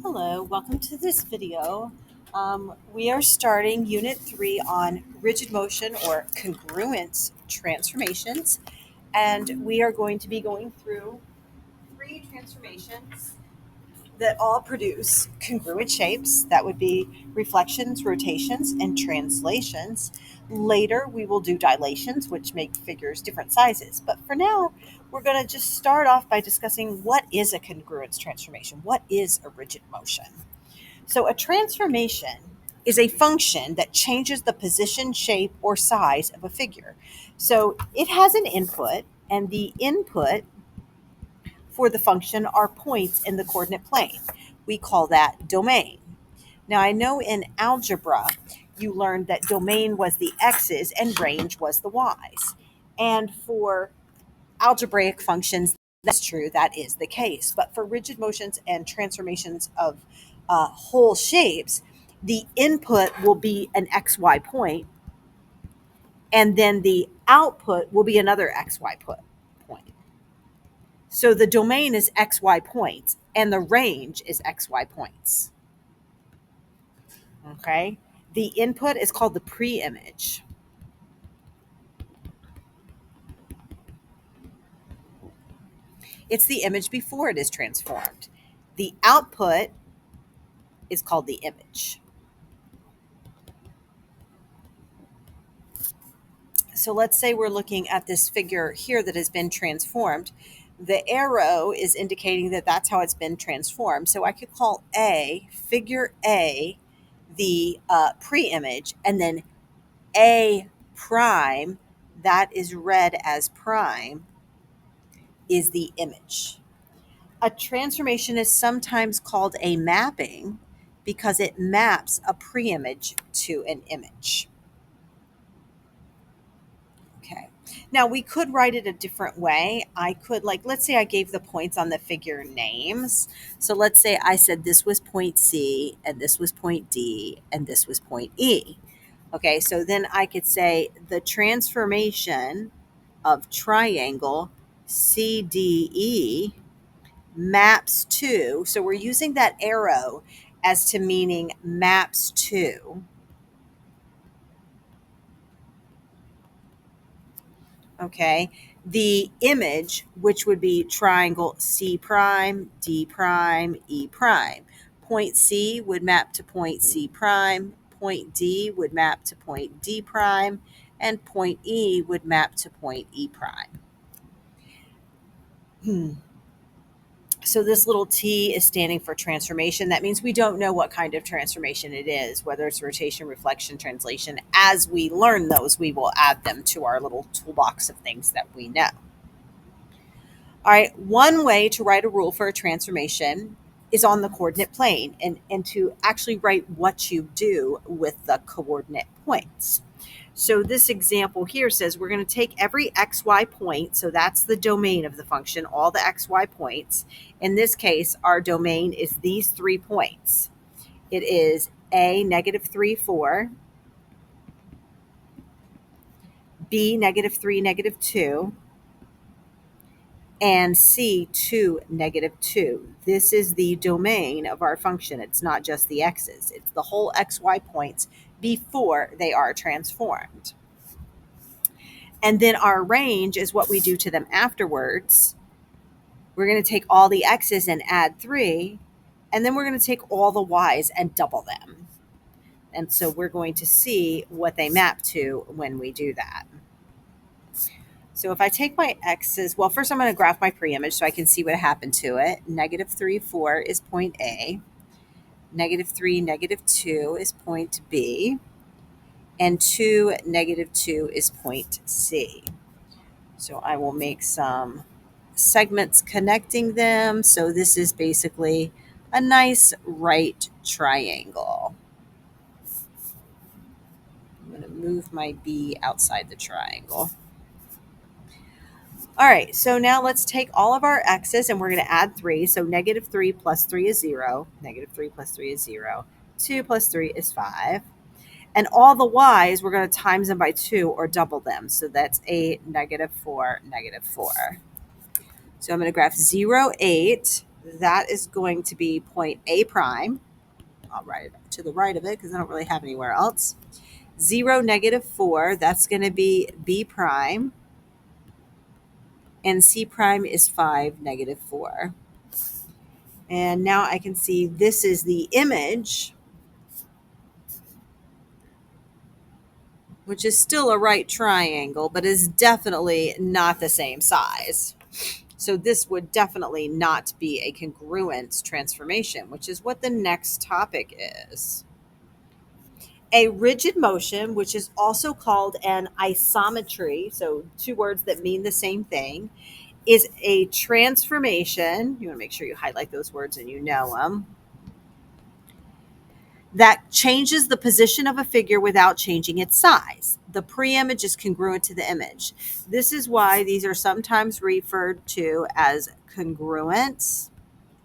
Hello, welcome to this video. We are starting Unit 3 on rigid motion or congruent transformations, and we are going to be going through three transformations that all produce congruent shapes. That would be reflections, rotations, and translations. Later, we will do dilations, which make figures different sizes. But for now, we're going to just start off by discussing what is a congruence transformation? What is a rigid motion? So, a transformation is a function that changes the position, shape, or size of a figure. So, it has an input, and the input for the function are points in the coordinate plane. We call that domain. Now, I know in algebra you learned that domain was the x's and range was the y's. And for algebraic functions, that's true, that is the case. But for rigid motions and transformations of whole shapes, the input will be an xy point, and then the output will be another xy point. So the domain is xy points and the range is xy points. Okay? The input is called the pre-image. It's the image before it is transformed. The output is called the image. So let's say we're looking at this figure here that has been transformed. The arrow is indicating that that's how it's been transformed. So I could call A, figure A, the pre-image, and then A prime, that is read as prime, is the image. A transformation is sometimes called a mapping because it maps a pre-image to an image. Okay. Now we could write it a different way. I could, like, let's say I gave the points on the figure names. So let's say I said this was point C and this was point D and this was point E. Okay, so then I could say the transformation of triangle CDE maps to, so we're using that arrow as to meaning maps to, okay, the image, which would be triangle C prime, D prime, E prime. Point C would map to point C prime, point D would map to point D prime, and point E would map to point E prime. So this little T is standing for transformation. That means we don't know what kind of transformation it is, whether it's rotation, reflection, translation. As we learn those, we will add them to our little toolbox of things that we know. All right, one way to write a rule for a transformation is on the coordinate plane and to actually write what you do with the coordinate points. So this example here says we're going to take every xy point, so that's the domain of the function, all the xy points. In this case, our domain is these 3 points. It is A, -3, 4, B, -3, -2, and C, 2, -2. This is the domain of our function. It's not just the x's. It's the whole xy points before they are transformed. And then our range is what we do to them afterwards. We're going to take all the x's and add 3, and then we're going to take all the y's and double them. And so we're going to see what they map to when we do that. So if I take my x's, well, first I'm going to graph my pre-image so I can see what happened to it. -3, 4 is point A. -3, -2 is point B. And 2, -2 is point C. So I will make some segments connecting them. So this is basically a nice right triangle. I'm going to move my B outside the triangle. All right, so now let's take all of our x's and we're going to add 3. So -3 plus 3 is 0. -3 plus 3 is 0. 2 plus 3 is 5. And all the y's, we're going to times them by 2 or double them. So that's 8, -4, -4. So I'm going to graph 0, 8, that is going to be point A prime. I'll write it to the right of it because I don't really have anywhere else. 0, -4, that's going to be B prime. And C prime is 5, -4. And now I can see this is the image, which is still a right triangle, but is definitely not the same size. So this would definitely not be a congruence transformation, which is what the next topic is. A rigid motion, which is also called an isometry, so two words that mean the same thing, is a transformation. You want to make sure you highlight those words and you know them. That changes the position of a figure without changing its size. The pre-image is congruent to the image. This is why these are sometimes referred to as congruence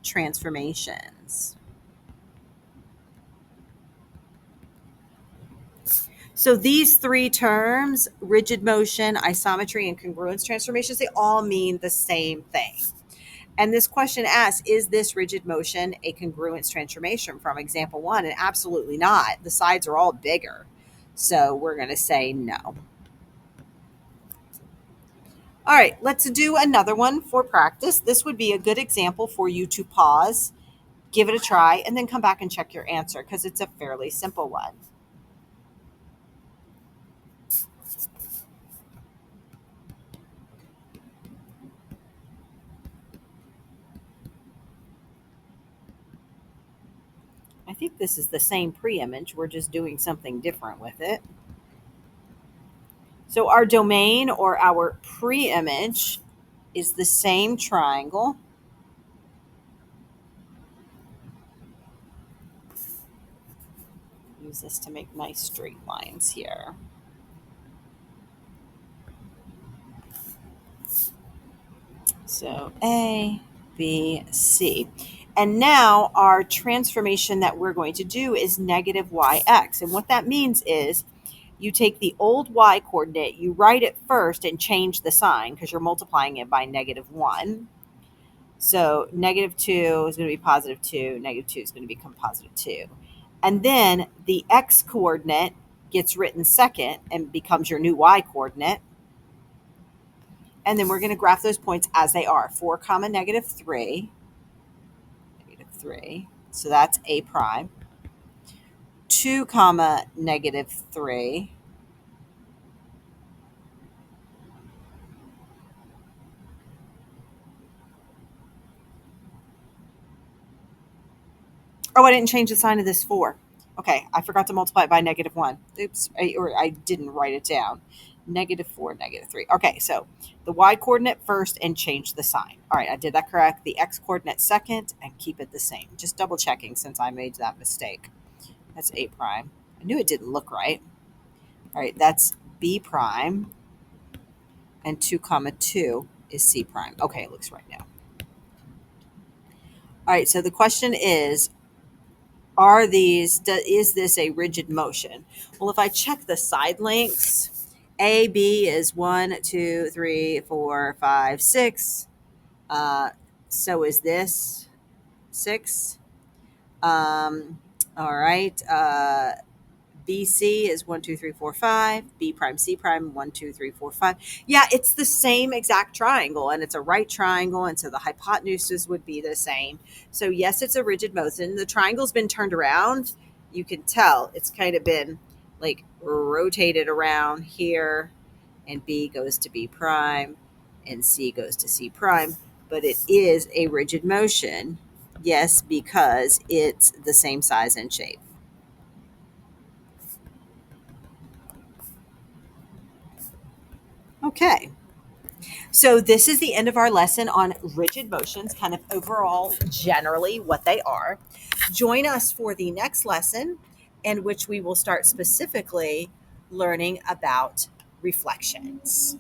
transformations. So these three terms, rigid motion, isometry, and congruence transformations, they all mean the same thing. And this question asks, is this rigid motion a congruence transformation from example 1? And absolutely not. The sides are all bigger. So we're going to say no. All right, let's do another one for practice. This would be a good example for you to pause, give it a try, and then come back and check your answer because it's a fairly simple one. I think this is the same pre-image. We're just doing something different with it. So our domain or our pre-image is the same triangle. Use this to make nice straight lines here. So A, B, C. And now our transformation that we're going to do is negative yx. And what that means is you take the old y coordinate, you write it first and change the sign because you're multiplying it by -1. So -2 is going to be +2, -2 is going to become +2. And then the x coordinate gets written second and becomes your new y coordinate. And then we're going to graph those points as they are. 4, -3. -3. So that's A prime. 2, -3. Oh, I didn't change the sign of this 4. Okay, I forgot to multiply it by -1. Oops, I didn't write it down. -4, -3. Okay, so the y coordinate first and change the sign. All right, I did that correct. The x coordinate second and keep it the same. Just double checking since I made that mistake. That's A prime. I knew it didn't look right. All right, that's B prime. And 2, 2 is C prime. Okay, it looks right now. All right, so the question is, is this a rigid motion? Well, if I check the side lengths, AB is 1, 2, 3, 4, 5, 6. So is this 6. All right. BC is 1, 2, 3, 4, 5. B prime, C prime, 1, 2, 3, 4, 5. Yeah, it's the same exact triangle, and it's a right triangle, and so the hypotenuse would be the same. So yes, it's a rigid motion. The triangle's been turned around. You can tell it's kind of been like rotated around here, and B goes to B prime, and C goes to C prime. But it is a rigid motion, yes, because it's the same size and shape. Okay. So this is the end of our lesson on rigid motions, kind of overall, generally what they are. Join us for the next lesson in which we will start specifically learning about reflections.